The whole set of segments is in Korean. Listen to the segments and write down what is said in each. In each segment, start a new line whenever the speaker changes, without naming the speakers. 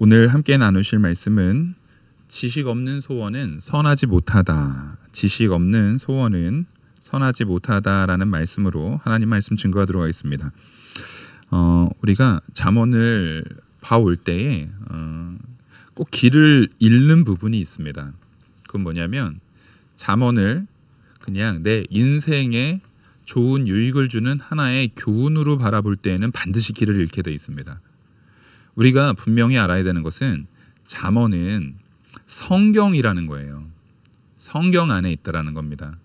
오늘 함께 나누실 말씀은 지식 없는 소원은 선하지 못하다. 지식 없는 소원은 선하지 못하다라는 말씀으로 하나님 말씀 증거하도록 하겠습니다. 우리가 잠언을 봐올 때에 꼭 길을 잃는 부분이 있습니다. 그건 뭐냐면 잠언을 그냥 내 인생에 좋은 유익을 주는 하나의 교훈으로 바라볼 때에는 반드시 길을 잃게 되어 있습니다. 우리가 분명히 알아야 되는 것은 잠언은 성경이라는 거예요. 성경 안에 있다라는 겁니다.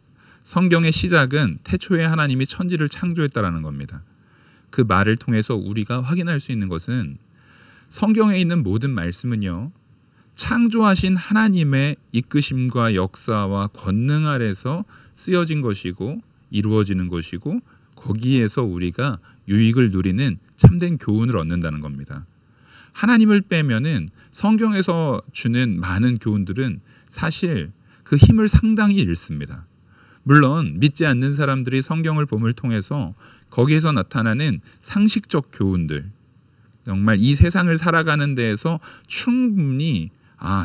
성경의 시작은 태초에 하나님이 천지를 창조했다라는 겁니다. 그 말을 통해서 우리가 확인할 수 있는 것은 성경에 있는 모든 말씀은요, 창조하신 하나님의 이끄심과 역사와 권능 아래서 쓰여진 것이고 이루어지는 것이고 거기에서 우리가 유익을 누리는 참된 교훈을 얻는다는 겁니다. 하나님을 빼면은 성경에서 주는 많은 교훈들은 사실 그 힘을 상당히 잃습니다. 물론 믿지 않는 사람들이 성경을 봄을 통해서 거기에서 나타나는 상식적 교훈들, 정말 이 세상을 살아가는 데에서 충분히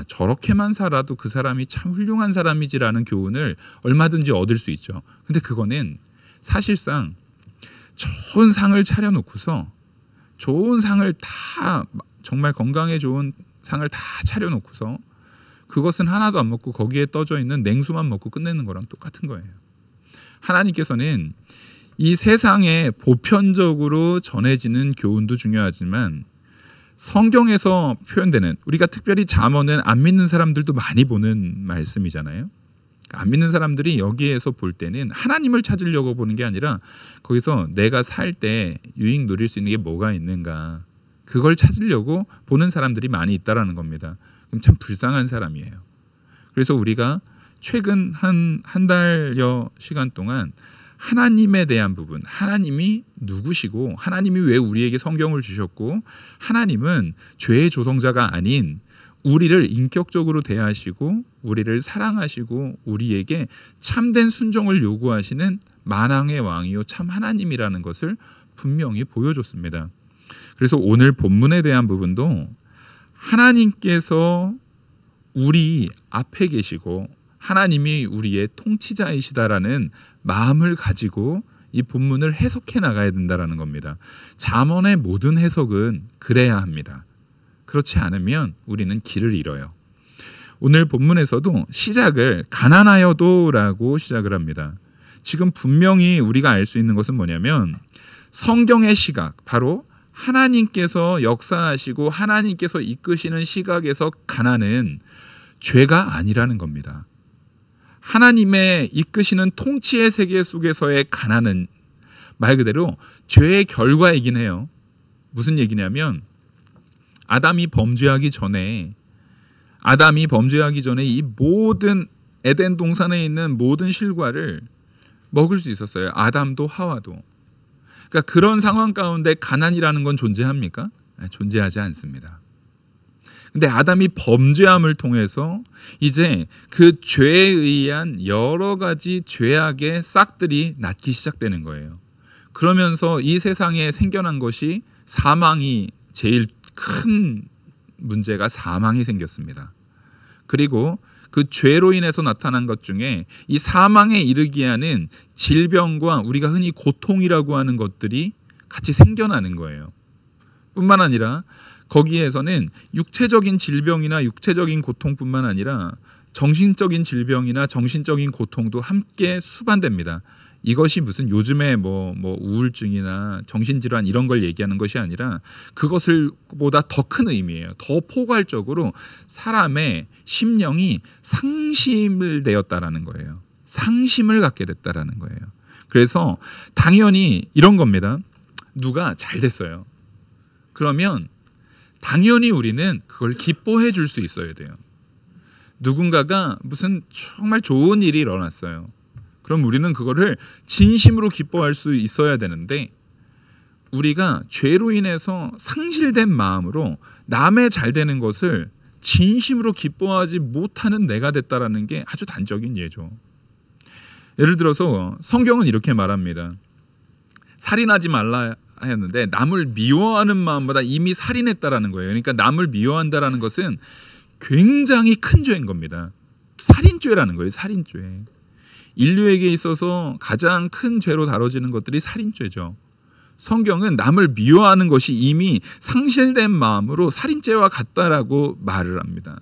저렇게만 살아도 그 사람이 참 훌륭한 사람이지라는 교훈을 얼마든지 얻을 수 있죠. 근데 그거는 사실상 좋은 상을 차려놓고서 좋은 상을 다 정말 건강에 좋은 상을 다 차려놓고서 그것은 하나도 안 먹고 거기에 떠져 있는 냉수만 먹고 끝내는 거랑 똑같은 거예요. 하나님께서는 이 세상에 보편적으로 전해지는 교훈도 중요하지만 성경에서 표현되는, 우리가 특별히 잠언은 안 믿는 사람들도 많이 보는 말씀이잖아요. 안 믿는 사람들이 여기에서 볼 때는 하나님을 찾으려고 보는 게 아니라 거기서 내가 살 때 유익 누릴 수 있는 게 뭐가 있는가, 그걸 찾으려고 보는 사람들이 많이 있다라는 겁니다. 그럼 참 불쌍한 사람이에요. 그래서 우리가 최근 한 달여 시간 동안 하나님에 대한 부분, 하나님이 누구시고 하나님이 왜 우리에게 성경을 주셨고 하나님은 죄의 조성자가 아닌 우리를 인격적으로 대하시고 우리를 사랑하시고 우리에게 참된 순종을 요구하시는 만왕의 왕이요 참 하나님이라는 것을 분명히 보여줬습니다. 그래서 오늘 본문에 대한 부분도 하나님께서 우리 앞에 계시고 하나님이 우리의 통치자이시다라는 마음을 가지고 이 본문을 해석해 나가야 된다라는 겁니다. 잠언의 모든 해석은 그래야 합니다. 그렇지 않으면 우리는 길을 잃어요. 오늘 본문에서도 시작을 가난하여도라고 시작을 합니다. 지금 분명히 우리가 알 수 있는 것은 뭐냐면 성경의 시각, 바로 하나님께서 역사하시고 하나님께서 이끄시는 시각에서 가난은 죄가 아니라는 겁니다. 하나님의 이끄시는 통치의 세계 속에서의 가난은 말 그대로 죄의 결과이긴 해요. 무슨 얘기냐면 아담이 범죄하기 전에 이 모든 에덴 동산에 있는 모든 실과를 먹을 수 있었어요. 아담도 하와도. 그러니까 그런 상황 가운데 가난이라는 건 존재합니까? 존재하지 않습니다. 근데 아담이 범죄함을 통해서 이제 그 죄에 의한 여러 가지 죄악의 싹들이 낳기 시작되는 거예요. 그러면서 이 세상에 생겨난 것이 사망이 제일 큰 문제가 사망이 생겼습니다. 그리고 그 죄로 인해서 나타난 것 중에 이 사망에 이르게 하는 질병과 우리가 흔히 고통이라고 하는 것들이 같이 생겨나는 거예요. 뿐만 아니라 거기에서는 육체적인 질병이나 육체적인 고통뿐만 아니라 정신적인 질병이나 정신적인 고통도 함께 수반됩니다. 이것이 무슨 요즘에 뭐 우울증이나 정신질환 이런 걸 얘기하는 것이 아니라 그것을 보다 더 큰 의미예요. 더 포괄적으로 사람의 심령이 상심을 되었다라는 거예요. 상심을 갖게 됐다라는 거예요. 그래서 당연히 이런 겁니다. 누가 잘 됐어요. 그러면 당연히 우리는 그걸 기뻐해 줄 수 있어야 돼요. 누군가가 무슨 정말 좋은 일이 일어났어요. 그럼 우리는 그거를 진심으로 기뻐할 수 있어야 되는데 우리가 죄로 인해서 상실된 마음으로 남의 잘 되는 것을 진심으로 기뻐하지 못하는 내가 됐다라는 게 아주 단적인 예죠. 예를 들어서 성경은 이렇게 말합니다. 살인하지 말라 하였는데 남을 미워하는 마음보다 이미 살인했다라는 거예요. 그러니까 남을 미워한다라는 것은 굉장히 큰 죄인 겁니다. 살인죄라는 거예요. 살인죄. 인류에게 있어서 가장 큰 죄로 다뤄지는 것들이 살인죄죠. 성경은 남을 미워하는 것이 이미 상실된 마음으로 살인죄와 같다라고 말을 합니다.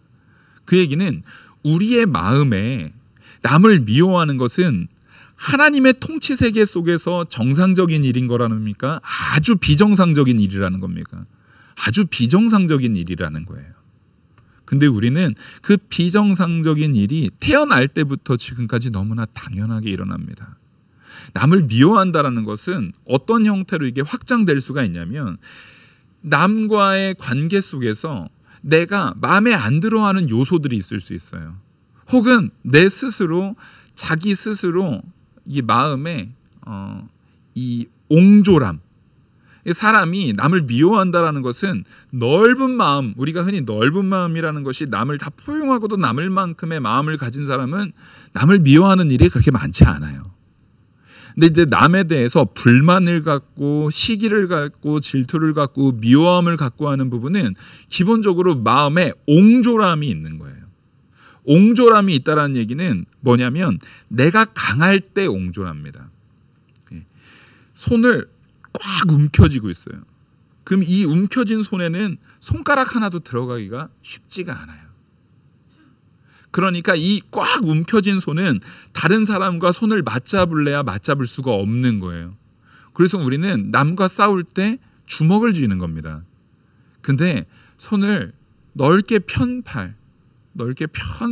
그 얘기는 우리의 마음에 남을 미워하는 것은 하나님의 통치 세계 속에서 정상적인 일인 거라는 겁니까? 아주 비정상적인 일이라는 겁니까? 아주 비정상적인 일이라는 거예요. 근데 우리는 그 비정상적인 일이 태어날 때부터 지금까지 너무나 당연하게 일어납니다. 남을 미워한다라는 것은 어떤 형태로 이게 확장될 수가 있냐면 남과의 관계 속에서 내가 마음에 안 들어하는 요소들이 있을 수 있어요. 혹은 내 스스로 자기 스스로 이 마음에 이 옹졸함, 사람이 남을 미워한다라는 것은 넓은 마음, 우리가 흔히 넓은 마음이라는 것이 남을 다 포용하고도 남을 만큼의 마음을 가진 사람은 남을 미워하는 일이 그렇게 많지 않아요. 근데 이제 남에 대해서 불만을 갖고 시기를 갖고 질투를 갖고 미워함을 갖고 하는 부분은 기본적으로 마음에 옹졸함이 있는 거예요. 옹졸함이 있다라는 얘기는 뭐냐면 내가 강할 때 옹졸합니다. 손을 꽉 움켜쥐고 있어요. 그럼 이 움켜진 손에는 손가락 하나도 들어가기가 쉽지가 않아요. 그러니까 이 꽉 움켜진 손은 다른 사람과 손을 맞잡을래야 맞잡을 수가 없는 거예요. 그래서 우리는 남과 싸울 때 주먹을 쥐는 겁니다. 근데 손을 넓게 편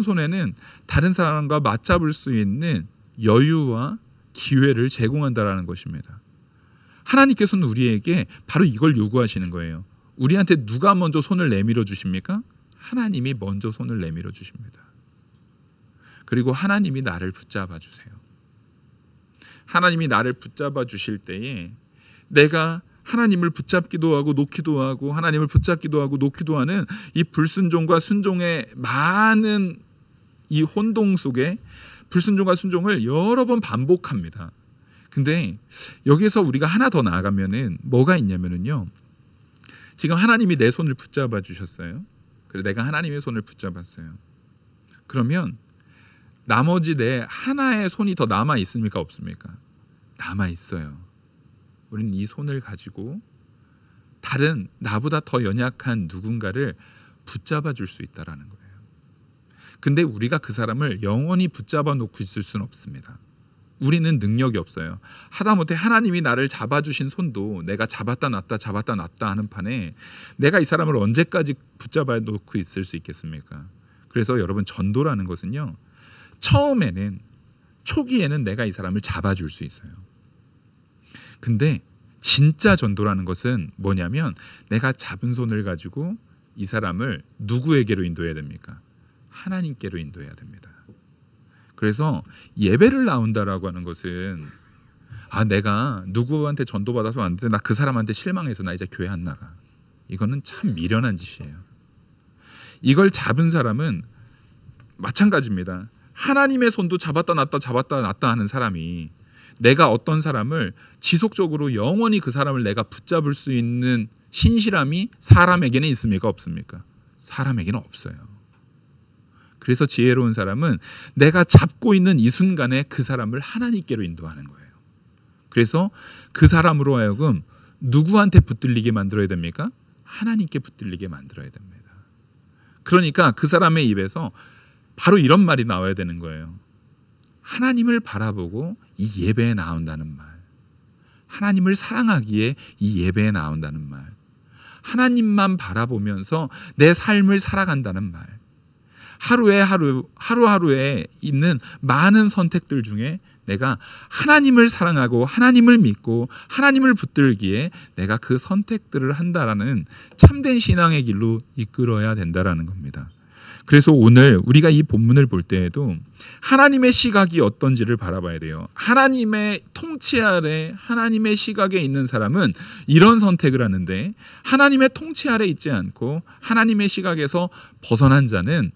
손에는 다른 사람과 맞잡을 수 있는 여유와 기회를 제공한다라는 것입니다. 하나님께서는 우리에게 바로 이걸 요구하시는 거예요. 우리한테 누가 먼저 손을 내밀어 주십니까? 하나님이 먼저 손을 내밀어 주십니다. 그리고 하나님이 나를 붙잡아 주세요. 하나님이 나를 붙잡아 주실 때에 내가 하나님을 붙잡기도 하고 놓기도 하고 하나님을 붙잡기도 하고 놓기도 하는 이 불순종과 순종의 많은 이 혼동 속에 불순종과 순종을 여러 번 반복합니다. 근데 여기서 우리가 하나 더 나아가면은 뭐가 있냐면은요. 지금 하나님이 내 손을 붙잡아 주셨어요. 그래 내가 하나님의 손을 붙잡았어요. 그러면 나머지 내 하나의 손이 더 남아 있습니까? 없습니까? 남아 있어요. 우리는 이 손을 가지고 다른 나보다 더 연약한 누군가를 붙잡아 줄 수 있다라는 거예요. 근데 우리가 그 사람을 영원히 붙잡아 놓고 있을 수는 없습니다. 우리는 능력이 없어요. 하다못해 하나님이 나를 잡아주신 손도 내가 잡았다 놨다 하는 판에 내가 이 사람을 언제까지 붙잡아 놓고 있을 수 있겠습니까? 그래서 여러분 전도라는 것은요. 처음에는 초기에는 내가 이 사람을 잡아줄 수 있어요. 근데 진짜 전도라는 것은 뭐냐면 내가 잡은 손을 가지고 이 사람을 누구에게로 인도해야 됩니까? 하나님께로 인도해야 됩니다. 그래서 예배를 나온다라고 하는 것은 내가 누구한테 전도받아서 왔는데 나 그 사람한테 실망해서 나 이제 교회 안 나가. 이거는 참 미련한 짓이에요. 이걸 잡은 사람은 마찬가지입니다. 하나님의 손도 잡았다 놨다 하는 사람이 내가 어떤 사람을 지속적으로 영원히 그 사람을 내가 붙잡을 수 있는 신실함이 사람에게는 있습니까? 없습니까? 사람에게는 없어요. 그래서 지혜로운 사람은 내가 잡고 있는 이 순간에 그 사람을 하나님께로 인도하는 거예요. 그래서 그 사람으로 하여금 누구한테 붙들리게 만들어야 됩니까? 하나님께 붙들리게 만들어야 됩니다. 그러니까 그 사람의 입에서 바로 이런 말이 나와야 되는 거예요. 하나님을 바라보고 이 예배에 나온다는 말, 하나님을 사랑하기에 이 예배에 나온다는 말, 하나님만 바라보면서 내 삶을 살아간다는 말, 하루하루에 있는 많은 선택들 중에 내가 하나님을 사랑하고 하나님을 믿고 하나님을 붙들기에 내가 그 선택들을 한다라는 참된 신앙의 길로 이끌어야 된다라는 겁니다. 그래서 오늘 우리가 이 본문을 볼 때에도 하나님의 시각이 어떤지를 바라봐야 돼요. 하나님의 통치 아래 하나님의 시각에 있는 사람은 이런 선택을 하는데 하나님의 통치 아래 있지 않고 하나님의 시각에서 벗어난 자는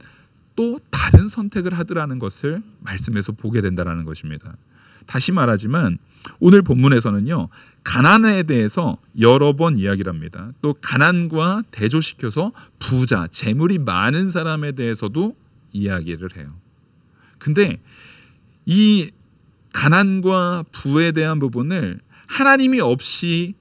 또 다른 선택을 하더라는 것을 말씀에서 보게 된다는 것입니다. 다시 말하지만 오늘 본문에서는요, 가난에 대해서 여러 번 이야기를 합니다. 또 가난과 대조시켜서 부자, 재물이 많은 사람에 대해서도 이야기를 해요. 근데 이 가난과 부에 대한 부분을 하나님이 없이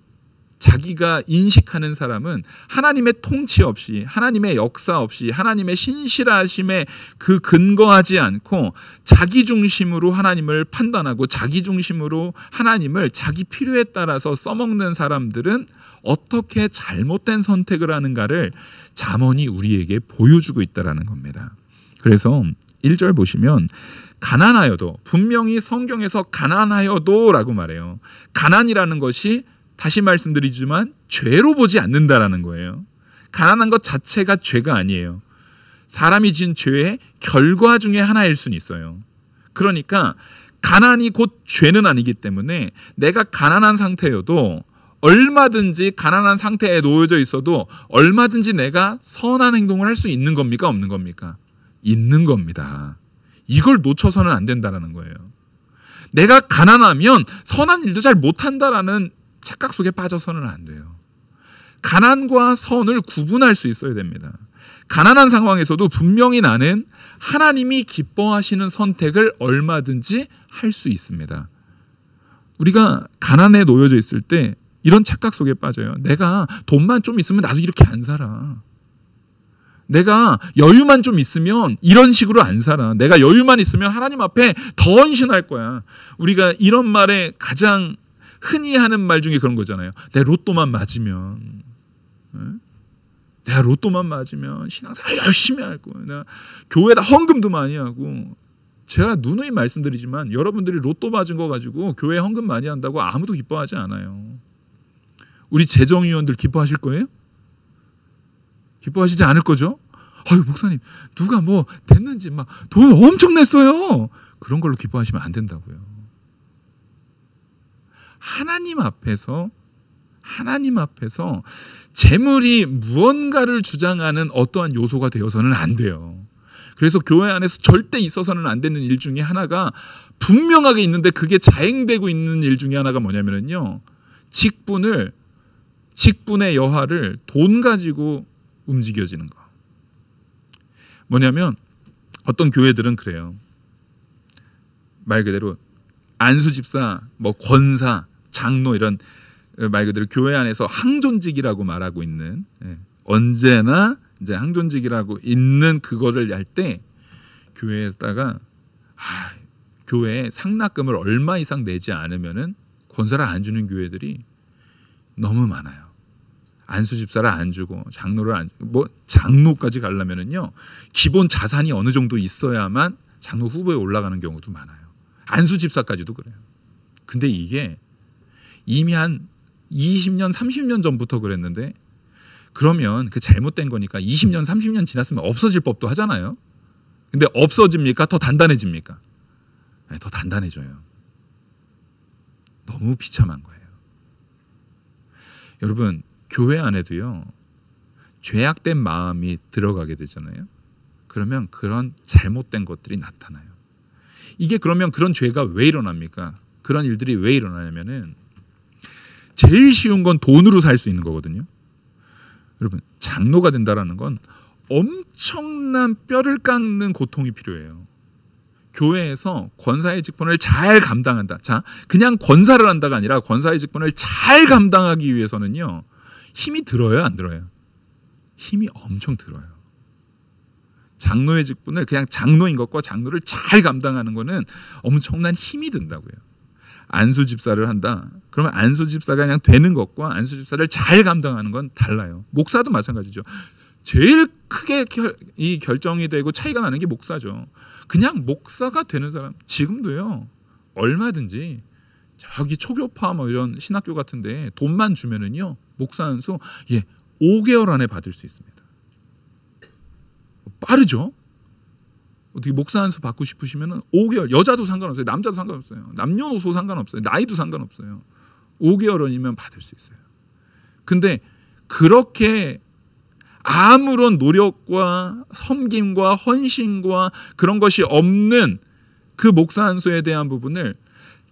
자기가 인식하는 사람은 하나님의 통치 없이, 하나님의 역사 없이, 하나님의 신실하심에 그 근거하지 않고 자기 중심으로 하나님을 판단하고 자기 중심으로 하나님을 자기 필요에 따라서 써먹는 사람들은 어떻게 잘못된 선택을 하는가를 잠언이 우리에게 보여주고 있다는 겁니다. 그래서 1절 보시면 가난하여도, 분명히 성경에서 가난하여도 라고 말해요. 가난이라는 것이 다시 말씀드리지만 죄로 보지 않는다라는 거예요. 가난한 것 자체가 죄가 아니에요. 사람이 지은 죄의 결과 중에 하나일 수는 있어요. 그러니까 가난이 곧 죄는 아니기 때문에 내가 가난한 상태여도 얼마든지, 가난한 상태에 놓여져 있어도 얼마든지 내가 선한 행동을 할 수 있는 겁니까? 없는 겁니까? 있는 겁니다. 이걸 놓쳐서는 안 된다는 거예요. 내가 가난하면 선한 일도 잘 못한다라는 착각 속에 빠져서는 안 돼요. 가난과 선을 구분할 수 있어야 됩니다. 가난한 상황에서도 분명히 나는 하나님이 기뻐하시는 선택을 얼마든지 할 수 있습니다. 우리가 가난에 놓여져 있을 때 이런 착각 속에 빠져요. 내가 돈만 좀 있으면 나도 이렇게 안 살아. 내가 여유만 좀 있으면 이런 식으로 안 살아. 내가 여유만 있으면 하나님 앞에 더 헌신할 거야. 우리가 이런 말에 가장 흔히 하는 말 중에 그런 거잖아요. 내 로또만 맞으면, 내가 로또만 맞으면 신앙생활 열심히 할 거야. 내가 교회에다 헌금도 많이 하고. 제가 누누이 말씀드리지만 여러분들이 로또 맞은 거 가지고 교회에 헌금 많이 한다고 아무도 기뻐하지 않아요. 우리 재정위원들 기뻐하실 거예요? 기뻐하시지 않을 거죠? 아유, 목사님, 누가 뭐 됐는지 막 돈 엄청 냈어요. 그런 걸로 기뻐하시면 안 된다고요. 하나님 앞에서 재물이 무언가를 주장하는 어떠한 요소가 되어서는 안 돼요. 그래서 교회 안에서 절대 있어서는 안 되는 일 중에 하나가 분명하게 있는데, 그게 자행되고 있는 일 중에 하나가 뭐냐면요, 직분의 여하를 돈 가지고 움직여지는 거. 뭐냐면 어떤 교회들은 그래요. 말 그대로 안수 집사, 뭐 권사, 장로, 이런 말 그대로 교회 안에서 항존직이라고 말하고 있는, 언제나 이제 항존직이라고 있는 그거를 할 때 교회에다가 교회에 상납금을 얼마 이상 내지 않으면은 권사를 안 주는 교회들이 너무 많아요. 안수 집사를 안 주고 장로를 안 주고, 뭐 장로까지 가려면은요 기본 자산이 어느 정도 있어야만 장로 후보에 올라가는 경우도 많아요. 안수 집사까지도 그래요. 근데 이게 이미 한 20년, 30년 전부터 그랬는데, 그러면 그 잘못된 거니까 20년, 30년 지났으면 없어질 법도 하잖아요. 근데 없어집니까? 더 단단해집니까? 네, 더 단단해져요. 너무 비참한 거예요. 여러분, 교회 안에도요 죄악된 마음이 들어가게 되잖아요. 그러면 그런 잘못된 것들이 나타나요. 이게 그러면 그런 죄가 왜 일어납니까? 그런 일들이 왜 일어나냐면은 제일 쉬운 건 돈으로 살 수 있는 거거든요. 여러분, 장로가 된다라는 건 엄청난 뼈를 깎는 고통이 필요해요. 교회에서 권사의 직분을 잘 감당한다. 자, 그냥 권사를 한다가 아니라 권사의 직분을 잘 감당하기 위해서는요 힘이 들어요, 안 들어요? 힘이 엄청 들어요. 장로의 직분을, 그냥 장로인 것과 장로를 잘 감당하는 거는 엄청난 힘이 든다고요. 안수 집사를 한다. 그러면 안수 집사가 그냥 되는 것과 안수 집사를 잘 감당하는 건 달라요. 목사도 마찬가지죠. 제일 크게 이 결정이 되고 차이가 나는 게 목사죠. 그냥 목사가 되는 사람, 지금도요 얼마든지 저기 초교파 뭐 이런 신학교 같은데 돈만 주면은요 목사 안수 5개월 안에 받을 수 있습니다. 빠르죠? 어떻게 목사 안수 받고 싶으시면은 5개월, 여자도 상관없어요, 남자도 상관없어요, 남녀노소 상관없어요, 나이도 상관없어요. 5개월이면 받을 수 있어요. 근데 그렇게 아무런 노력과 섬김과 헌신과 그런 것이 없는 그 목사 안수에 대한 부분을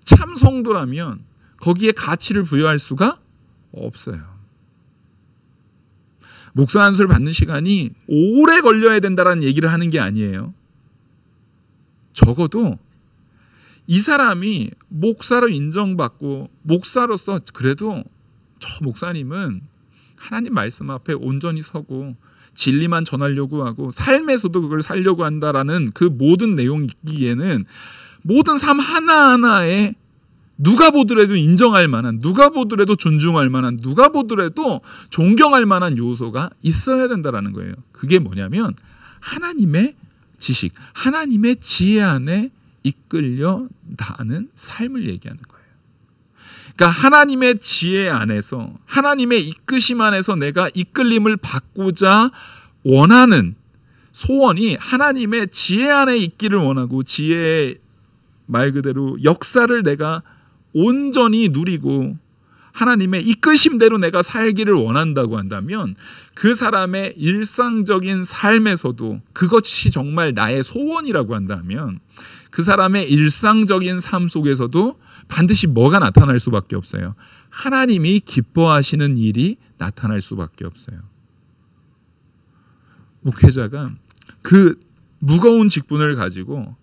참 성도라면 거기에 가치를 부여할 수가 없어요. 목사 안수를 받는 시간이 오래 걸려야 된다는 얘기를 하는 게 아니에요. 적어도 이 사람이 목사로 인정받고 목사로서 그래도 저 목사님은 하나님 말씀 앞에 온전히 서고 진리만 전하려고 하고 삶에서도 그걸 살려고 한다라는 그 모든 내용이기에는 모든 삶 하나하나에 누가 보더라도 인정할 만한, 누가 보더라도 존중할 만한, 누가 보더라도 존경할 만한 요소가 있어야 된다라는 거예요. 그게 뭐냐면 하나님의 지식, 하나님의 지혜 안에 이끌려 나가는 삶을 얘기하는 거예요. 그러니까 하나님의 지혜 안에서, 하나님의 이끄심 안에서 내가 이끌림을 받고자 원하는 소원이 하나님의 지혜 안에 있기를 원하고, 지혜의 말 그대로 역사를 내가 온전히 누리고 하나님의 이끄심대로 내가 살기를 원한다고 한다면, 그 사람의 일상적인 삶에서도 그것이 정말 나의 소원이라고 한다면 그 사람의 일상적인 삶 속에서도 반드시 뭐가 나타날 수밖에 없어요. 하나님이 기뻐하시는 일이 나타날 수밖에 없어요. 목회자가 그 무거운 직분을 가지고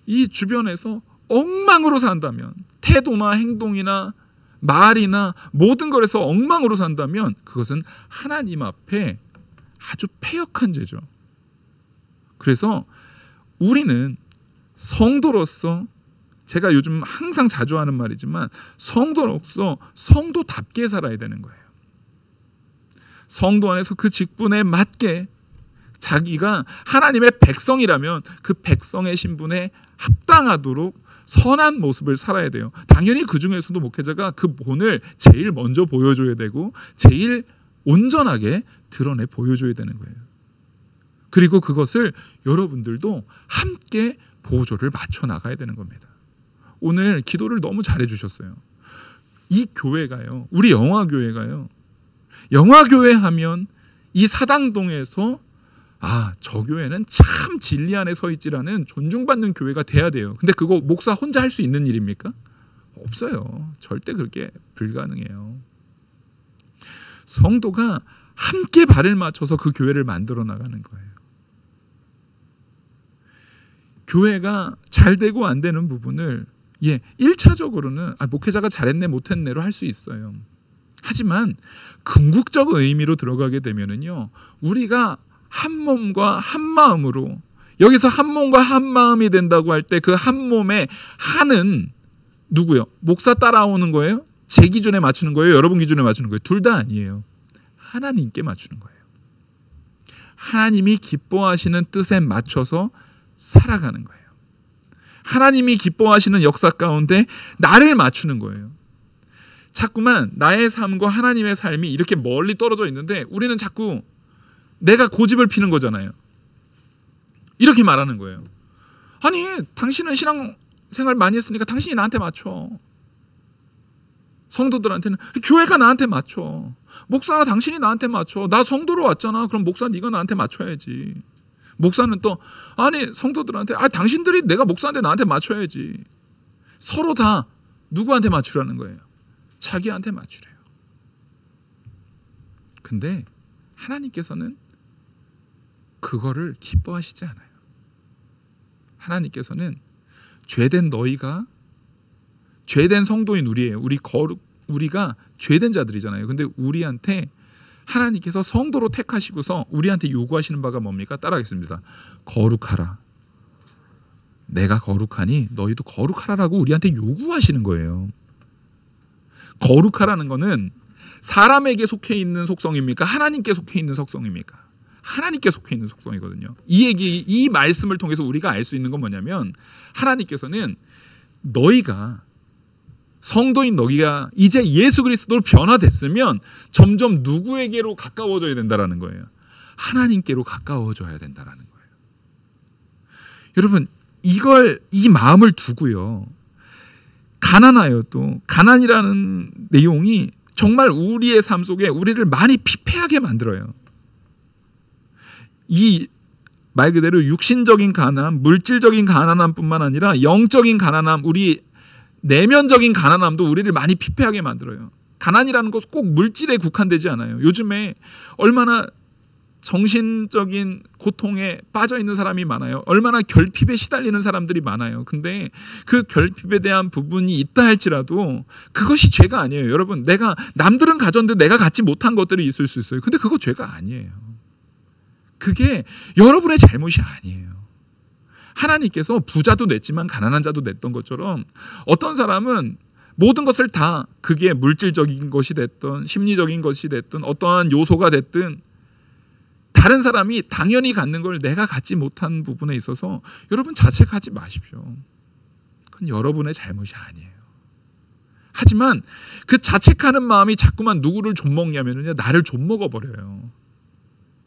이 주변에서 엉망으로 산다면, 태도나 행동이나 말이나 모든 것에서 엉망으로 산다면 그것은 하나님 앞에 아주 패역한 죄죠. 그래서 우리는 성도로서, 제가 요즘 항상 자주 하는 말이지만 성도로서 성도답게 살아야 되는 거예요. 성도 안에서 그 직분에 맞게 자기가 하나님의 백성이라면 그 백성의 신분에 합당하도록 선한 모습을 살아야 돼요. 당연히 그 중에서도 목회자가 그 본을 제일 먼저 보여줘야 되고 제일 온전하게 드러내 보여줘야 되는 거예요. 그리고 그것을 여러분들도 함께 보조를 맞춰 나가야 되는 겁니다. 오늘 기도를 너무 잘해 주셨어요. 이 교회가요, 우리 영화교회가요, 영화교회 하면 이 사당동에서 저 교회는 참 진리 안에 서 있지라는 존중받는 교회가 돼야 돼요. 근데 그거 목사 혼자 할 수 있는 일입니까? 없어요. 절대 그렇게 불가능해요. 성도가 함께 발을 맞춰서 그 교회를 만들어 나가는 거예요. 교회가 잘 되고 안 되는 부분을 1차적으로는 목회자가 잘했네 못했네로 할 수 있어요. 하지만 궁극적 의미로 들어가게 되면은요, 우리가 한 몸과 한 마음으로, 여기서 한 몸과 한 마음이 된다고 할 때 그 한 몸의 한은 누구요? 목사 따라오는 거예요? 제 기준에 맞추는 거예요? 여러분 기준에 맞추는 거예요? 둘 다 아니에요. 하나님께 맞추는 거예요. 하나님이 기뻐하시는 뜻에 맞춰서 살아가는 거예요. 하나님이 기뻐하시는 역사 가운데 나를 맞추는 거예요. 자꾸만 나의 삶과 하나님의 삶이 이렇게 멀리 떨어져 있는데 우리는 자꾸 내가 고집을 피는 거잖아요. 이렇게 말하는 거예요. 아니, 당신은 신앙생활 많이 했으니까 당신이 나한테 맞춰. 성도들한테는 교회가 나한테 맞춰. 목사가 당신이 나한테 맞춰. 나 성도로 왔잖아. 그럼 목사 네가 나한테 맞춰야지. 목사는 또 성도들한테 당신들이 내가 목사한테 나한테 맞춰야지. 서로 다 누구한테 맞추라는 거예요? 자기한테 맞추래요. 근데 하나님께서는 그거를 기뻐하시지 않아요. 하나님께서는 죄된 너희가, 죄된 성도인 우리예요. 우리가 죄된 자들이잖아요. 근데 우리한테 하나님께서 성도로 택하시고서 우리한테 요구하시는 바가 뭡니까? 따라하겠습니다. 거룩하라. 내가 거룩하니 너희도 거룩하라라고 우리한테 요구하시는 거예요. 거룩하라는 거는 사람에게 속해 있는 속성입니까? 하나님께 속해 있는 속성입니까? 하나님께 속해 있는 속성이거든요. 이 말씀을 통해서 우리가 알 수 있는 건 뭐냐면, 하나님께서는 너희가, 성도인 너희가 이제 예수 그리스도로 변화됐으면 점점 누구에게로 가까워져야 된다라는 거예요. 하나님께로 가까워져야 된다라는 거예요. 여러분, 이 마음을 두고요, 가난하여도, 가난이라는 내용이 정말 우리의 삶 속에 우리를 많이 피폐하게 만들어요. 이 말 그대로 육신적인 가난함, 물질적인 가난함뿐만 아니라 영적인 가난함, 우리 내면적인 가난함도 우리를 많이 피폐하게 만들어요. 가난이라는 것은 꼭 물질에 국한되지 않아요. 요즘에 얼마나 정신적인 고통에 빠져 있는 사람이 많아요. 얼마나 결핍에 시달리는 사람들이 많아요. 근데 그 결핍에 대한 부분이 있다 할지라도 그것이 죄가 아니에요. 여러분, 내가 남들은 가졌는데 내가 갖지 못한 것들이 있을 수 있어요. 근데 그거 죄가 아니에요. 그게 여러분의 잘못이 아니에요. 하나님께서 부자도 냈지만 가난한 자도 냈던 것처럼 어떤 사람은 모든 것을 다, 그게 물질적인 것이 됐든 심리적인 것이 됐든 어떠한 요소가 됐든 다른 사람이 당연히 갖는 걸 내가 갖지 못한 부분에 있어서 여러분 자책하지 마십시오. 그건 여러분의 잘못이 아니에요. 하지만 그 자책하는 마음이 자꾸만 누구를 좀먹냐면요, 나를 좀먹어버려요.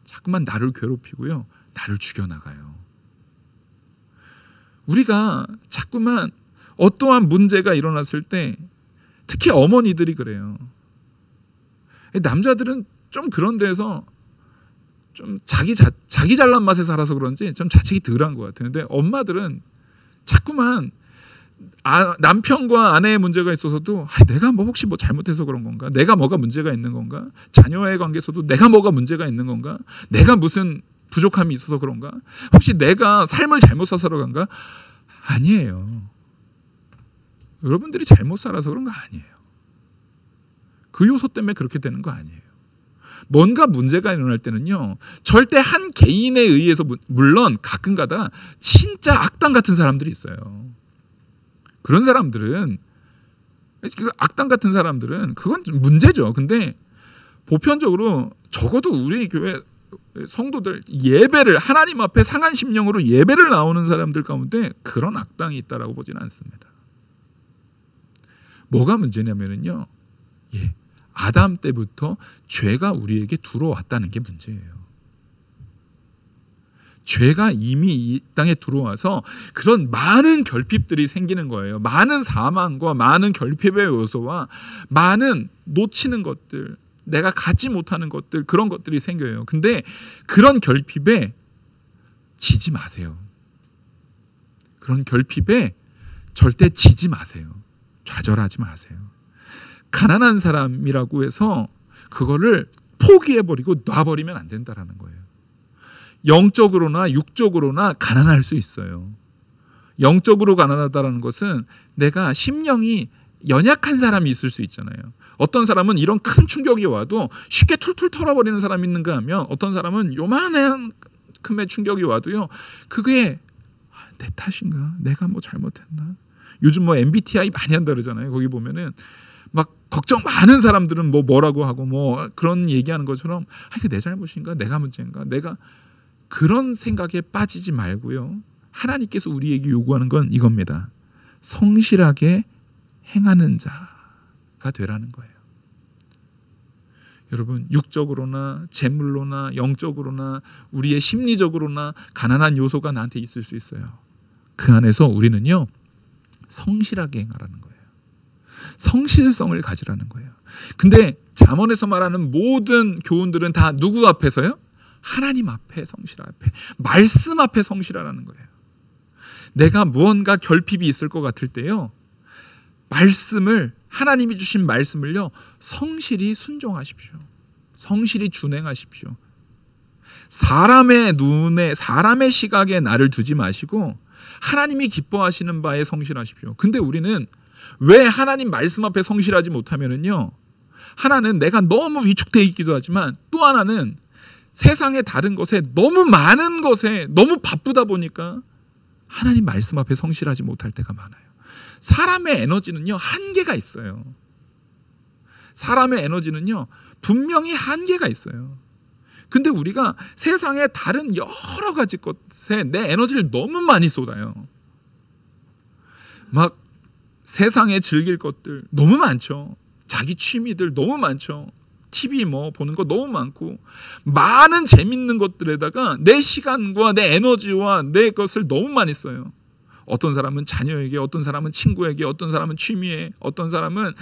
자꾸만 나를 괴롭히고요, 나를 죽여나가요. 우리가 자꾸만 어떠한 문제가 일어났을 때, 특히 어머니들이 그래요. 남자들은 좀 그런 데서 좀 자기 잘난 맛에 살아서 그런지 좀 자책이 덜한 것 같아요. 근데 엄마들은 자꾸만 남편과 아내의 문제가 있어서도 내가 뭐 혹시 뭐 잘못해서 그런 건가? 내가 뭐가 문제가 있는 건가? 자녀와의 관계에서도 내가 뭐가 문제가 있는 건가? 내가 무슨 부족함이 있어서 그런가? 혹시 내가 삶을 잘못 살아서 그런가? 아니에요. 여러분들이 잘못 살아서 그런 거 아니에요. 그 요소 때문에 그렇게 되는 거 아니에요. 뭔가 문제가 일어날 때는요, 절대 한 개인에 의해서, 물론 가끔가다 진짜 악당 같은 사람들이 있어요. 그런 사람들은, 그 악당 같은 사람들은 그건 좀 문제죠. 근데 보편적으로 적어도 우리 교회 성도들 예배를, 하나님 앞에 상한 심령으로 예배를 나오는 사람들 가운데 그런 악당이 있다라고 보지는 않습니다. 뭐가 문제냐면요, 아담 때부터 죄가 우리에게 들어왔다는 게 문제예요. 죄가 이미 이 땅에 들어와서 그런 많은 결핍들이 생기는 거예요. 많은 사망과 많은 결핍의 요소와 많은 놓치는 것들, 내가 갖지 못하는 것들, 그런 것들이 생겨요. 근데 그런 결핍에 지지 마세요. 그런 결핍에 절대 지지 마세요. 좌절하지 마세요. 가난한 사람이라고 해서 그거를 포기해버리고 놔버리면 안 된다라는 거예요. 영적으로나 육적으로나 가난할 수 있어요. 영적으로 가난하다는 것은 내가 심령이 연약한 사람이 있을 수 있잖아요. 어떤 사람은 이런 큰 충격이 와도 쉽게 툴툴 털어버리는 사람이 있는가 하면, 어떤 사람은 요만한 큼의 충격이 와도요, 그게 내 탓인가? 내가 뭐 잘못했나? 요즘 뭐 MBTI 많이 한다 그러잖아요. 거기 보면은 막 걱정 많은 사람들은 뭐라고 하고 뭐 그런 얘기하는 것처럼, 이게 내 잘못인가? 내가 문제인가? 내가, 그런 생각에 빠지지 말고요, 하나님께서 우리에게 요구하는 건 이겁니다. 성실하게 행하는 자가 되라는 거예요. 여러분, 육적으로나 재물로나 영적으로나 우리의 심리적으로나 가난한 요소가 나한테 있을 수 있어요. 그 안에서 우리는요, 성실하게 행하라는 거예요. 성실성을 가지라는 거예요. 근데 잠언에서 말하는 모든 교훈들은 다 누구 앞에서요? 하나님 앞에 성실하, 앞에 말씀 앞에 성실하라는 거예요. 내가 무언가 결핍이 있을 것 같을 때요, 말씀을, 하나님이 주신 말씀을요, 성실히 순종하십시오. 성실히 준행하십시오. 사람의 눈에, 사람의 시각에 나를 두지 마시고 하나님이 기뻐하시는 바에 성실하십시오. 근데 우리는 왜 하나님 말씀 앞에 성실하지 못하면은요, 하나는 내가 너무 위축되어 있기도 하지만, 또 하나는 세상의 다른 것에, 너무 많은 것에 너무 바쁘다 보니까 하나님 말씀 앞에 성실하지 못할 때가 많아요. 사람의 에너지는요, 한계가 있어요. 사람의 에너지는요, 분명히 한계가 있어요. 근데 우리가 세상의 다른 여러 가지 것에 내 에너지를 너무 많이 쏟아요. 막 세상에 즐길 것들 너무 많죠. 자기 취미들 너무 많죠. TV 뭐 보는 거 너무 많고, 많은 재밌는 것들에다가 내 시간과 내 에너지와 내 것을 너무 많이 써요. 어떤 사람은 자녀에게, 어떤 사람은 친구에게, 어떤 사람은 취미에, 어떤 사람은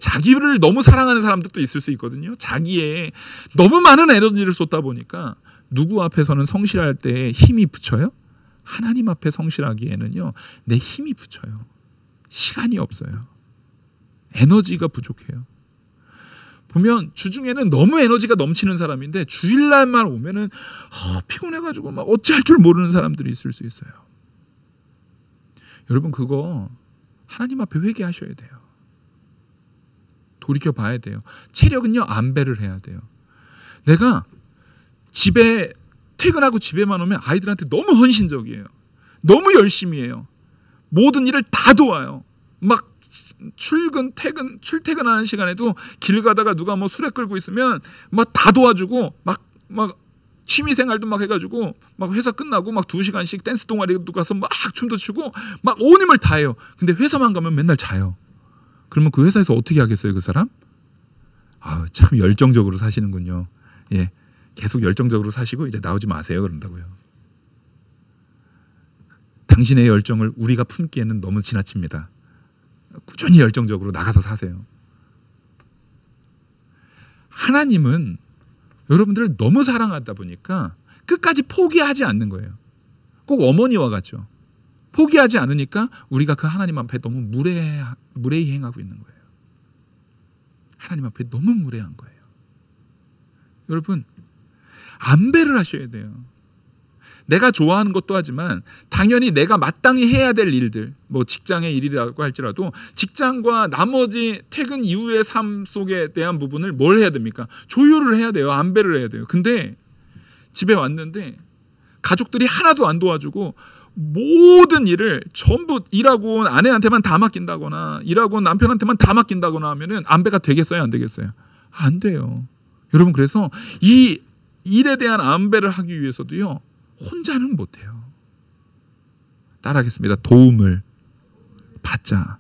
자기를 너무 사랑하는 사람들도 있을 수 있거든요. 자기에 너무 많은 에너지를 쏟다 보니까 누구 앞에서는 성실할 때 힘이 붙여요? 하나님 앞에 성실하기에는요, 내 힘이 붙여요. 시간이 없어요. 에너지가 부족해요. 보면 주중에는 너무 에너지가 넘치는 사람인데 주일날만 오면은 피곤해가지고 막 어찌할 줄 모르는 사람들이 있을 수 있어요. 여러분, 그거 하나님 앞에 회개하셔야 돼요. 돌이켜 봐야 돼요. 체력은요, 안배를 해야 돼요. 내가 집에 퇴근하고 집에만 오면 아이들한테 너무 헌신적이에요. 너무 열심히 해요. 모든 일을 다 도와요. 막 출퇴근하는 시간에도 길 가다가 누가 뭐 수레 끌고 있으면 막 다 도와주고 막 취미 생활도 막 해가지고 막 회사 끝나고 막 2시간씩 댄스 동아리도 가서 막 춤도 추고 막 온 힘을 다해요. 근데 회사만 가면 맨날 자요. 그러면 그 회사에서 어떻게 하겠어요, 그 사람? 참 열정적으로 사시는군요. 예, 계속 열정적으로 사시고 이제 나오지 마세요, 그런다고요. 당신의 열정을 우리가 품기에는 너무 지나칩니다. 꾸준히 열정적으로 나가서 사세요. 하나님은 여러분들을 너무 사랑하다 보니까 끝까지 포기하지 않는 거예요. 꼭 어머니와 같죠. 포기하지 않으니까 우리가 그 하나님 앞에 너무 무례히 행하고 있는 거예요. 하나님 앞에 너무 무례한 거예요. 여러분, 안배를 하셔야 돼요. 내가 좋아하는 것도 하지만 당연히 내가 마땅히 해야 될 일들, 뭐 직장의 일이라고 할지라도 직장과 나머지 퇴근 이후의 삶 속에 대한 부분을 뭘 해야 됩니까? 조율을 해야 돼요. 안배를 해야 돼요. 근데 집에 왔는데 가족들이 하나도 안 도와주고 모든 일을 전부 일하고 온 아내한테만 다 맡긴다거나 일하고 온 남편한테만 다 맡긴다거나 하면은 안배가 되겠어요, 안 되겠어요? 안 돼요. 여러분, 그래서 이 일에 대한 안배를 하기 위해서도요, 혼자는 못해요. 따라하겠습니다. 도움을 받자.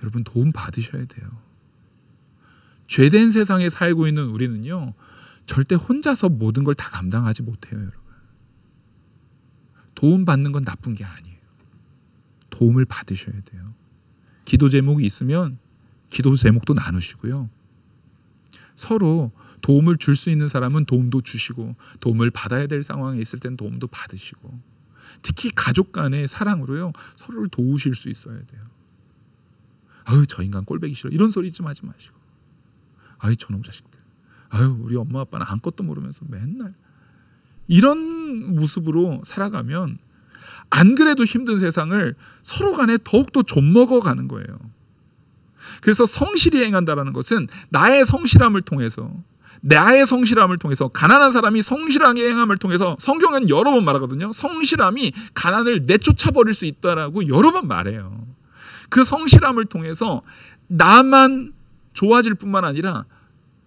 여러분, 도움 받으셔야 돼요. 죄된 세상에 살고 있는 우리는요, 절대 혼자서 모든 걸 다 감당하지 못해요, 여러분. 도움 받는 건 나쁜 게 아니에요. 도움을 받으셔야 돼요. 기도 제목이 있으면 기도 제목도 나누시고요. 서로 도움을 줄 수 있는 사람은 도움도 주시고 도움을 받아야 될 상황에 있을 땐 도움도 받으시고, 특히 가족 간의 사랑으로요, 서로를 도우실 수 있어야 돼요. 저 인간 꼴보기 싫어, 이런 소리 좀 하지 마시고, 저놈 자식들, 우리 엄마 아빠는 아무것도 모르면서 맨날 이런 모습으로 살아가면 안 그래도 힘든 세상을 서로 간에 더욱더 좀먹어가는 거예요. 그래서 성실히 행한다라는 것은 나의 성실함을 통해서 가난한 사람이 성실하게 행함을 통해서, 성경은 여러 번 말하거든요. 성실함이 가난을 내쫓아버릴 수 있다라고 여러 번 말해요. 그 성실함을 통해서 나만 좋아질 뿐만 아니라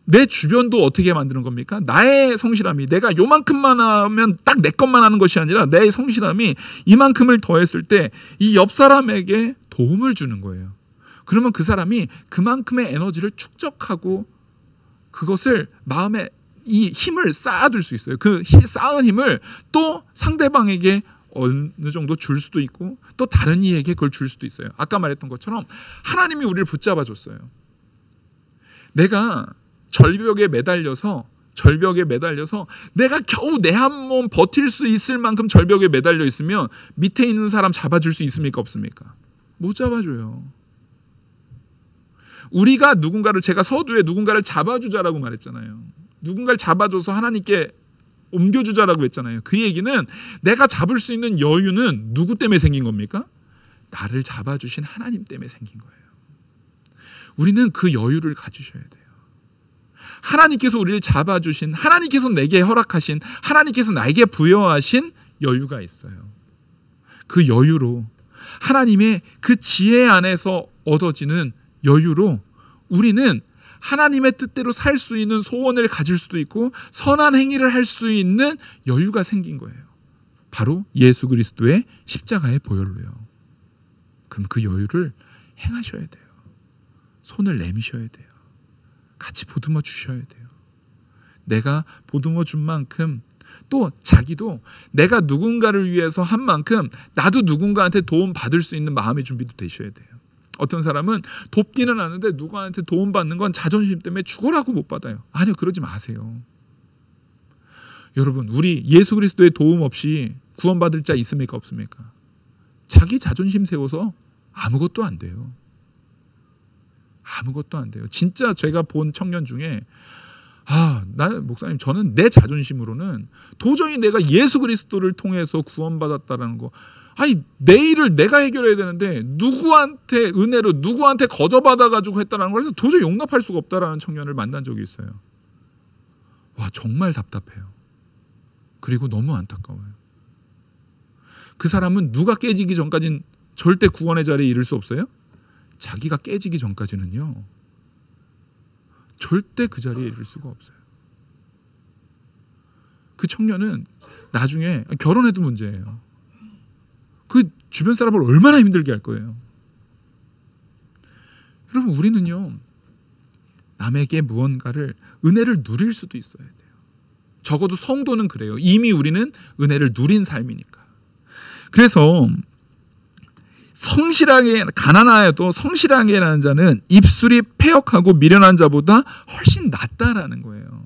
내 주변도 어떻게 만드는 겁니까? 나의 성실함이, 내가 요만큼만 하면 딱 내 것만 하는 것이 아니라 내 성실함이 이만큼을 더했을 때 이 옆 사람에게 도움을 주는 거예요. 그러면 그 사람이 그만큼의 에너지를 축적하고 그것을 마음에 이 힘을 쌓아둘 수 있어요. 그 쌓은 힘을 또 상대방에게 어느 정도 줄 수도 있고 또 다른 이에게 그걸 줄 수도 있어요. 아까 말했던 것처럼 하나님이 우리를 붙잡아 줬어요. 내가 절벽에 매달려서 내가 겨우 내 한 몸 버틸 수 있을 만큼 절벽에 매달려 있으면 밑에 있는 사람 잡아줄 수 있습니까, 없습니까? 못 잡아줘요. 우리가 제가 서두에 누군가를 잡아주자라고 말했잖아요. 누군가를 잡아줘서 하나님께 옮겨주자라고 했잖아요. 그 얘기는 내가 잡을 수 있는 여유는 누구 때문에 생긴 겁니까? 나를 잡아주신 하나님 때문에 생긴 거예요. 우리는 그 여유를 가지셔야 돼요. 하나님께서 우리를 잡아주신, 하나님께서 내게 허락하신, 하나님께서 나에게 부여하신 여유가 있어요. 그 여유로, 하나님의 그 지혜 안에서 얻어지는 여유로 우리는 하나님의 뜻대로 살 수 있는 소원을 가질 수도 있고 선한 행위를 할 수 있는 여유가 생긴 거예요. 바로 예수 그리스도의 십자가의 보혈로요. 그럼 그 여유를 행하셔야 돼요. 손을 내미셔야 돼요. 같이 보듬어 주셔야 돼요. 내가 보듬어 준 만큼 또 자기도 내가 누군가를 위해서 한 만큼 나도 누군가한테 도움 받을 수 있는 마음의 준비도 되셔야 돼요. 어떤 사람은 돕기는 하는데 누구한테 도움 받는 건 자존심 때문에 죽으라고 못 받아요. 아니요, 그러지 마세요. 여러분, 우리 예수 그리스도의 도움 없이 구원받을 자 있습니까, 없습니까? 자기 자존심 세워서 아무것도 안 돼요. 아무것도 안 돼요. 진짜 제가 본 청년 중에 목사님, 저는 내 자존심으로는 도저히 내가 예수 그리스도를 통해서 구원받았다라는 거, 내 일을 내가 해결해야 되는데 누구한테 은혜로 누구한테 거저받아가지고 했다라는 걸 해서 도저히 용납할 수가 없다라는 청년을 만난 적이 있어요. 와, 정말 답답해요. 그리고 너무 안타까워요. 그 사람은 누가 깨지기 전까지는 절대 구원의 자리에 이를 수 없어요. 자기가 깨지기 전까지는요, 절대 그 자리에 이를 수가 없어요. 그 청년은 나중에 결혼해도 문제예요. 그 주변 사람을 얼마나 힘들게 할 거예요. 여러분, 우리는요, 남에게 무언가를, 은혜를 누릴 수도 있어야 돼요. 적어도 성도는 그래요. 이미 우리는 은혜를 누린 삶이니까. 그래서 성실하게, 가난하여도 성실하게 하는 자는 입술이 패역하고 미련한 자보다 훨씬 낫다라는 거예요.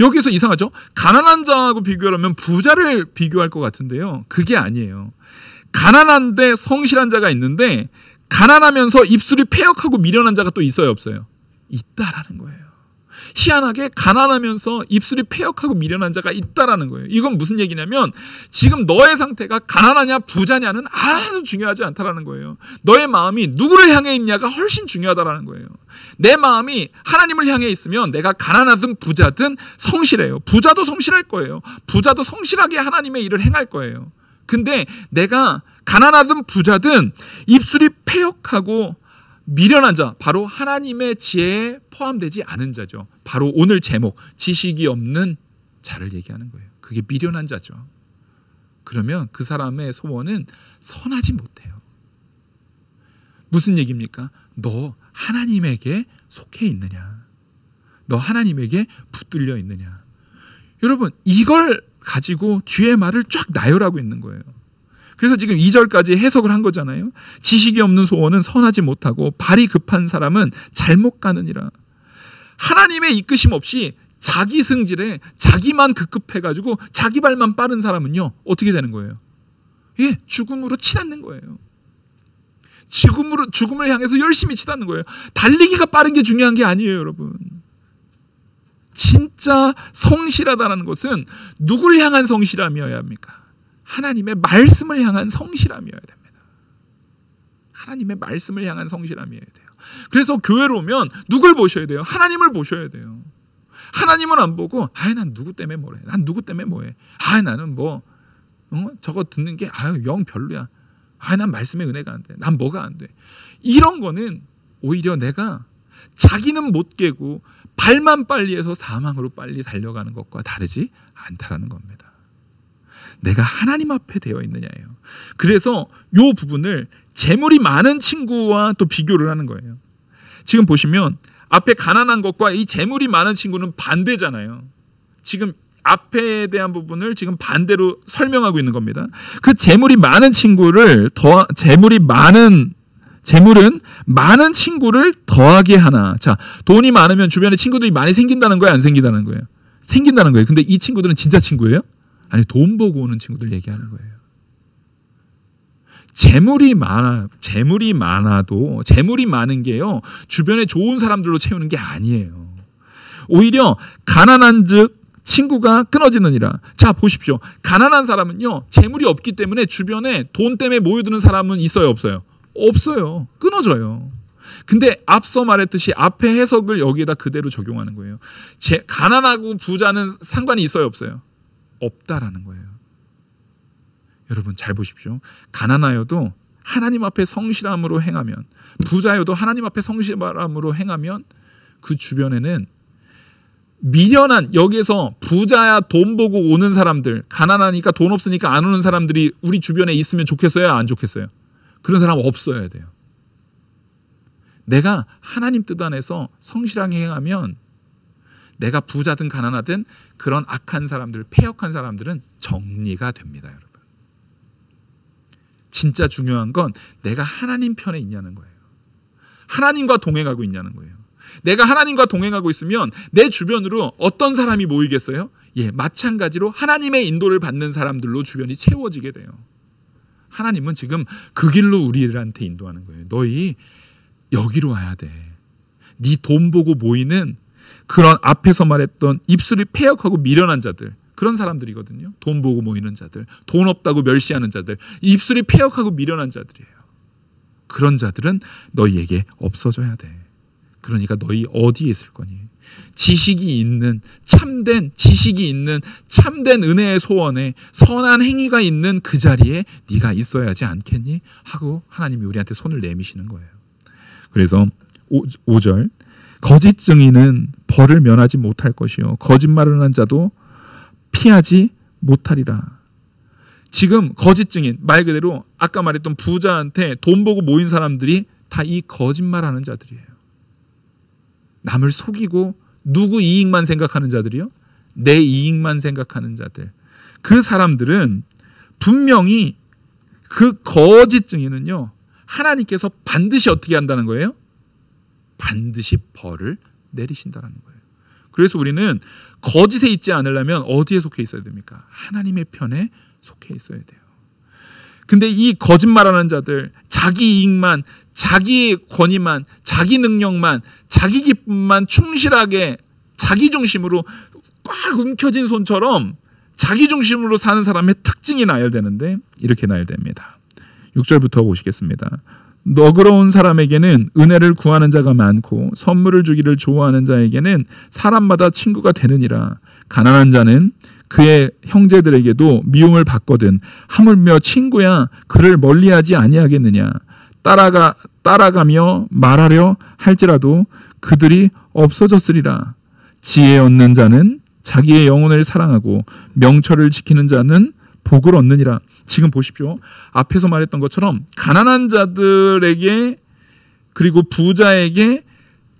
여기서 이상하죠? 가난한 자하고 비교하면 부자를 비교할 것 같은데요, 그게 아니에요. 가난한데 성실한 자가 있는데, 가난하면서 입술이 패역하고 미련한 자가 또 있어요, 없어요? 있다라는 거예요. 희한하게 가난하면서 입술이 패역하고 미련한 자가 있다라는 거예요. 이건 무슨 얘기냐면, 지금 너의 상태가 가난하냐 부자냐는 아주 중요하지 않다라는 거예요. 너의 마음이 누구를 향해 있냐가 훨씬 중요하다라는 거예요. 내 마음이 하나님을 향해 있으면 내가 가난하든 부자든 성실해요. 부자도 성실할 거예요. 부자도 성실하게 하나님의 일을 행할 거예요. 근데 내가 가난하든 부자든 입술이 패역하고 미련한 자, 바로 하나님의 지혜에 포함되지 않은 자죠. 바로 오늘 제목, 지식이 없는 자를 얘기하는 거예요. 그게 미련한 자죠. 그러면 그 사람의 소원은 선하지 못해요. 무슨 얘기입니까? 너 하나님에게 속해 있느냐? 너 하나님에게 붙들려 있느냐? 여러분, 이걸 가지고 뒤에 말을 쫙 나열하고 있는 거예요. 그래서 지금 2절까지 해석을 한 거잖아요. 지식이 없는 소원은 선하지 못하고 발이 급한 사람은 잘못 가느니라. 하나님의 이끄심 없이 자기 승질에 자기만 급급해가지고 자기 발만 빠른 사람은요, 어떻게 되는 거예요? 예, 죽음으로 치닫는 거예요. 죽음을 향해서 열심히 치닫는 거예요. 달리기가 빠른 게 중요한 게 아니에요, 여러분. 진짜 성실하다는 것은 누굴 향한 성실함이어야 합니까? 하나님의 말씀을 향한 성실함이어야 됩니다. 하나님의 말씀을 향한 성실함이어야 돼요. 그래서 교회로 오면 누굴 보셔야 돼요? 하나님을 보셔야 돼요. 하나님은 안 보고, 난 누구 때문에 뭐래? 난 누구 때문에 뭐해? 나는 저거 듣는 게 영 별로야. 난 말씀의 은혜가 안 돼. 난 뭐가 안 돼. 이런 거는 오히려 내가 자기는 못 깨고 발만 빨리 해서 사망으로 빨리 달려가는 것과 다르지 않다라는 겁니다. 내가 하나님 앞에 되어 있느냐예요. 그래서 이 부분을 재물이 많은 친구와 또 비교를 하는 거예요. 지금 보시면 앞에 가난한 것과 이 재물이 많은 친구는 반대잖아요. 지금 앞에 대한 부분을 지금 반대로 설명하고 있는 겁니다. 그 재물이 많은 친구를 재물은 많은 친구를 더하게 하나. 자, 돈이 많으면 주변에 친구들이 많이 생긴다는 거예요, 안 생긴다는 거예요? 생긴다는 거예요. 근데 이 친구들은 진짜 친구예요? 아니, 돈 보고 오는 친구들 얘기하는 거예요. 재물이 많아도 재물이 많은 게요, 주변에 좋은 사람들로 채우는 게 아니에요. 오히려 가난한즉 친구가 끊어지느니라. 자, 보십시오. 가난한 사람은요, 재물이 없기 때문에 주변에 돈 때문에 모여드는 사람은 있어요, 없어요? 없어요. 끊어져요. 근데 앞서 말했듯이 앞에 해석을 여기에다 그대로 적용하는 거예요. 가난하고 부자는 상관이 있어요, 없어요? 없다라는 거예요. 여러분, 잘 보십시오. 가난하여도 하나님 앞에 성실함으로 행하면, 부자여도 하나님 앞에 성실함으로 행하면 그 주변에는 미련한, 여기에서 부자야 돈 보고 오는 사람들, 가난하니까 돈 없으니까 안 오는 사람들이 우리 주변에 있으면 좋겠어요, 안 좋겠어요? 그런 사람 없어야 돼요. 내가 하나님 뜻 안에서 성실하게 행하면 내가 부자든 가난하든 그런 악한 사람들, 패역한 사람들은 정리가 됩니다, 여러분. 진짜 중요한 건 내가 하나님 편에 있냐는 거예요. 하나님과 동행하고 있냐는 거예요. 내가 하나님과 동행하고 있으면 내 주변으로 어떤 사람이 모이겠어요? 예, 마찬가지로 하나님의 인도를 받는 사람들로 주변이 채워지게 돼요. 하나님은 지금 그 길로 우리들한테 인도하는 거예요. 너희 여기로 와야 돼. 네 돈 보고 모이는 그런 앞에서 말했던 입술이 패역하고 미련한 자들, 그런 사람들이거든요. 돈 보고 모이는 자들, 돈 없다고 멸시하는 자들, 입술이 패역하고 미련한 자들이에요. 그런 자들은 너희에게 없어져야 돼. 그러니까 너희 어디에 있을 거니? 지식이 있는, 참된 지식이 있는, 참된 은혜의 소원에 선한 행위가 있는 그 자리에 네가 있어야지 않겠니? 하고 하나님이 우리한테 손을 내미시는 거예요. 그래서 5절, 거짓 증인은 벌을 면하지 못할 것이요 거짓말을 하는 자도 피하지 못하리라. 지금 거짓 증인, 말 그대로 아까 말했던 부자한테 돈 보고 모인 사람들이 다 이 거짓말하는 자들이에요. 남을 속이고 누구 이익만 생각하는 자들이요? 내 이익만 생각하는 자들. 그 사람들은 분명히 그 거짓 증인은요, 하나님께서 반드시 어떻게 한다는 거예요? 반드시 벌을 내리신다는 거예요. 그래서 우리는 거짓에 있지 않으려면 어디에 속해 있어야 됩니까? 하나님의 편에 속해 있어야 돼요. 근데 이 거짓말하는 자들, 자기 이익만, 자기 권위만, 자기 능력만, 자기 기쁨만 충실하게 자기 중심으로 꽉 움켜진 손처럼 자기 중심으로 사는 사람의 특징이 나열되는데 이렇게 나열됩니다. 6절부터 보시겠습니다. 너그러운 사람에게는 은혜를 구하는 자가 많고 선물을 주기를 좋아하는 자에게는 사람마다 친구가 되느니라. 가난한 자는 그의 형제들에게도 미움을 받거든 하물며 친구야 그를 멀리하지 아니하겠느냐. 따라가며 말하려 할지라도 그들이 없어졌으리라. 지혜 얻는 자는 자기의 영혼을 사랑하고 명철을 지키는 자는 복을 얻느니라. 지금 보십시오. 앞에서 말했던 것처럼 가난한 자들에게 그리고 부자에게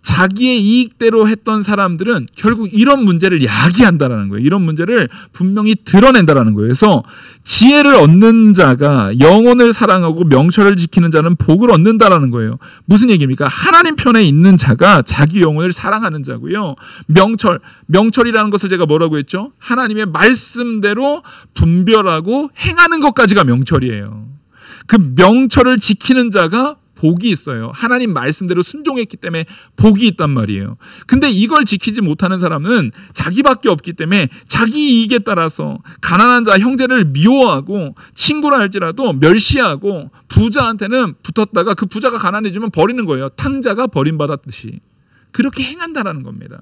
자기의 이익대로 했던 사람들은 결국 이런 문제를 야기한다라는 거예요. 이런 문제를 분명히 드러낸다라는 거예요. 그래서 지혜를 얻는 자가 영혼을 사랑하고 명철을 지키는 자는 복을 얻는다라는 거예요. 무슨 얘기입니까? 하나님 편에 있는 자가 자기 영혼을 사랑하는 자고요. 명철이라는 것을 제가 뭐라고 했죠? 하나님의 말씀대로 분별하고 행하는 것까지가 명철이에요. 그 명철을 지키는 자가 복이 있어요. 하나님 말씀대로 순종했기 때문에 복이 있단 말이에요. 근데 이걸 지키지 못하는 사람은 자기밖에 없기 때문에 자기 이익에 따라서 가난한 자 형제를 미워하고 친구라 할지라도 멸시하고 부자한테는 붙었다가 그 부자가 가난해지면 버리는 거예요. 탕자가 버림받았듯이. 그렇게 행한다라는 겁니다.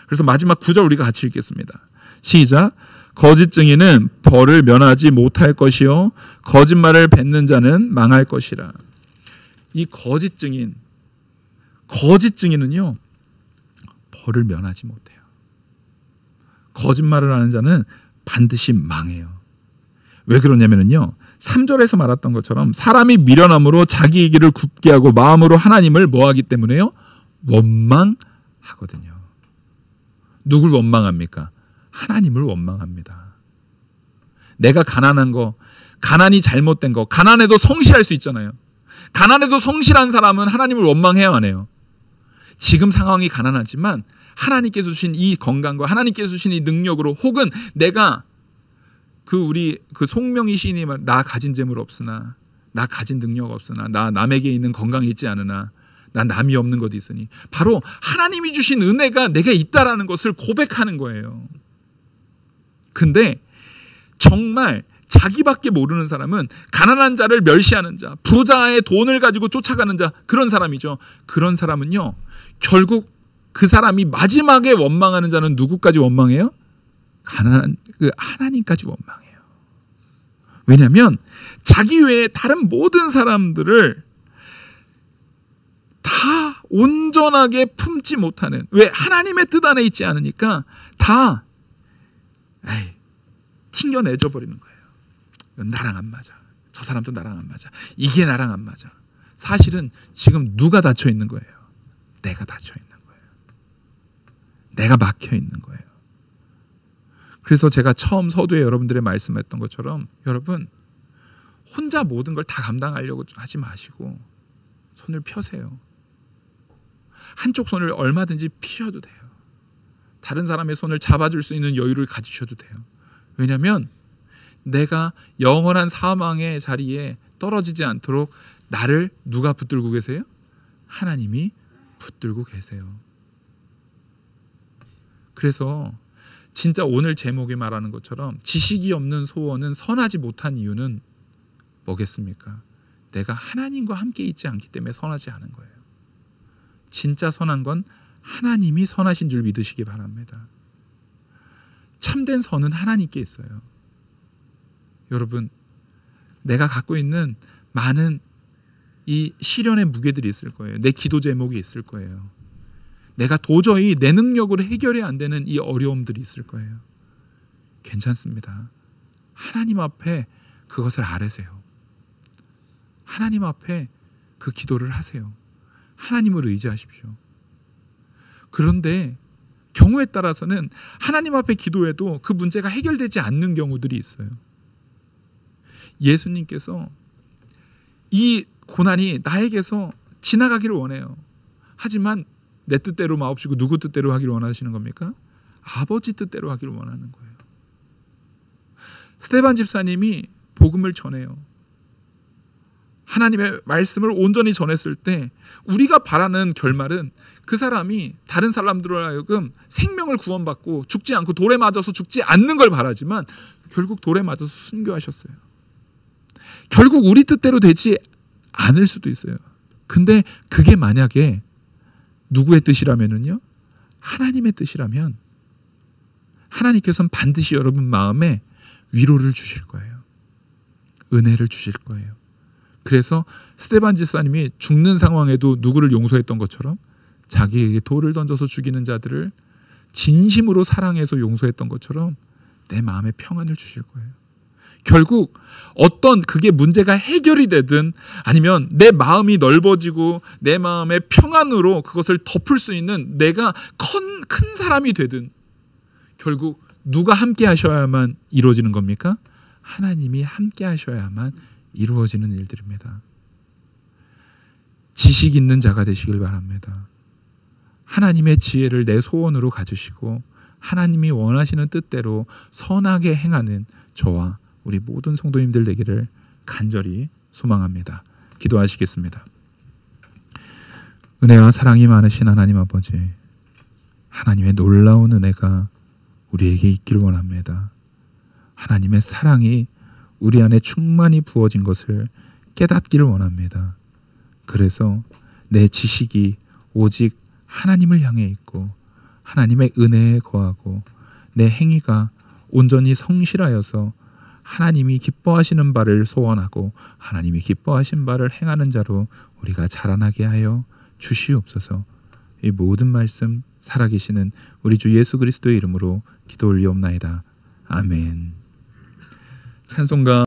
그래서 마지막 9절 우리가 같이 읽겠습니다. 시작. 거짓 증인은 벌을 면하지 못할 것이요 거짓말을 뱉는 자는 망할 것이라. 이 거짓 증인은요 벌을 면하지 못해요. 거짓말을 하는 자는 반드시 망해요. 왜 그러냐면요 3절에서 말했던 것처럼 사람이 미련함으로 자기 얘기를 굽게 하고 마음으로 하나님을 뭐하기 때문에요? 원망하거든요. 누굴 원망합니까? 하나님을 원망합니다. 내가 가난한 거, 가난이 잘못된 거, 가난해도 성실할 수 있잖아요. 가난해도 성실한 사람은 하나님을 원망해야 하네요. 지금 상황이 가난하지만 하나님께서 주신 이 건강과 하나님께서 주신 이 능력으로 혹은 내가 우리 송명희 시인이 말 나 가진 재물 없으나 나 가진 능력 없으나 나 남에게 있는 건강이 있지 않으나 난 남이 없는 것이 있으니 바로 하나님이 주신 은혜가 내게 있다라는 것을 고백하는 거예요. 근데 정말 자기밖에 모르는 사람은 가난한 자를 멸시하는 자, 부자의 돈을 가지고 쫓아가는 자, 그런 사람이죠. 그런 사람은요 결국 그 사람이 마지막에 원망하는 자는 누구까지 원망해요? 하나님까지 원망해요. 왜냐하면 자기 외에 다른 모든 사람들을 다 온전하게 품지 못하는, 왜? 하나님의 뜻 안에 있지 않으니까 다 튕겨내줘 버리는 거예요. 나랑 안 맞아. 저 사람도 나랑 안 맞아. 이게 나랑 안 맞아. 사실은 지금 누가 닫혀 있는 거예요? 내가 닫혀 있는 거예요. 내가 막혀 있는 거예요. 그래서 제가 처음 서두에 여러분들의 말씀했던 것처럼 여러분 혼자 모든 걸 다 감당하려고 하지 마시고 손을 펴세요. 한쪽 손을 얼마든지 피셔도 돼요. 다른 사람의 손을 잡아줄 수 있는 여유를 가지셔도 돼요. 왜냐하면 내가 영원한 사망의 자리에 떨어지지 않도록 나를 누가 붙들고 계세요? 하나님이 붙들고 계세요. 그래서 진짜 오늘 제목이 말하는 것처럼 지식이 없는 소원은 선하지 못한 이유는 뭐겠습니까? 내가 하나님과 함께 있지 않기 때문에 선하지 않은 거예요. 진짜 선한 건 하나님이 선하신 줄 믿으시기 바랍니다. 참된 선은 하나님께 있어요. 여러분, 내가 갖고 있는 많은 이 시련의 무게들이 있을 거예요. 내 기도 제목이 있을 거예요. 내가 도저히 내 능력으로 해결이 안 되는 이 어려움들이 있을 거예요. 괜찮습니다. 하나님 앞에 그것을 아뢰세요. 하나님 앞에 그 기도를 하세요. 하나님을 의지하십시오. 그런데 경우에 따라서는 하나님 앞에 기도해도 그 문제가 해결되지 않는 경우들이 있어요. 예수님께서 이 고난이 나에게서 지나가기를 원해요. 하지만 내 뜻대로 마옵시고 누구 뜻대로 하기를 원하시는 겁니까? 아버지 뜻대로 하기를 원하는 거예요. 스데반 집사님이 복음을 전해요. 하나님의 말씀을 온전히 전했을 때 우리가 바라는 결말은 그 사람이 다른 사람들로 하여금 생명을 구원받고 죽지 않고 돌에 맞아서 죽지 않는 걸 바라지만 결국 돌에 맞아서 순교하셨어요. 결국 우리 뜻대로 되지 않을 수도 있어요. 근데 그게 만약에 누구의 뜻이라면요? 하나님의 뜻이라면 하나님께서는 반드시 여러분 마음에 위로를 주실 거예요. 은혜를 주실 거예요. 그래서 스데반 집사님이 죽는 상황에도 누구를 용서했던 것처럼 자기에게 돌을 던져서 죽이는 자들을 진심으로 사랑해서 용서했던 것처럼 내 마음에 평안을 주실 거예요. 결국 어떤 그게 문제가 해결이 되든 아니면 내 마음이 넓어지고 내 마음의 평안으로 그것을 덮을 수 있는 내가 큰 사람이 되든 결국 누가 함께 하셔야만 이루어지는 겁니까? 하나님이 함께 하셔야만 이루어지는 일들입니다. 지식 있는 자가 되시길 바랍니다. 하나님의 지혜를 내 소원으로 가지시고 하나님이 원하시는 뜻대로 선하게 행하는 저와 우리 모든 성도님들 되기를 간절히 소망합니다. 기도하시겠습니다. 은혜와 사랑이 많으신 하나님 아버지, 하나님의 놀라운 은혜가 우리에게 있길 원합니다. 하나님의 사랑이 우리 안에 충만히 부어진 것을 깨닫기를 원합니다. 그래서 내 지식이 오직 하나님을 향해 있고 하나님의 은혜에 거하고 내 행위가 온전히 성실하여서 하나님이 기뻐하시는 바를 소원하고 하나님이 기뻐하신 바를 행하는 자로 우리가 자라나게 하여 주시옵소서. 이 모든 말씀 살아계시는 우리 주 예수 그리스도의 이름으로 기도 올리옵나이다. 아멘. 찬송가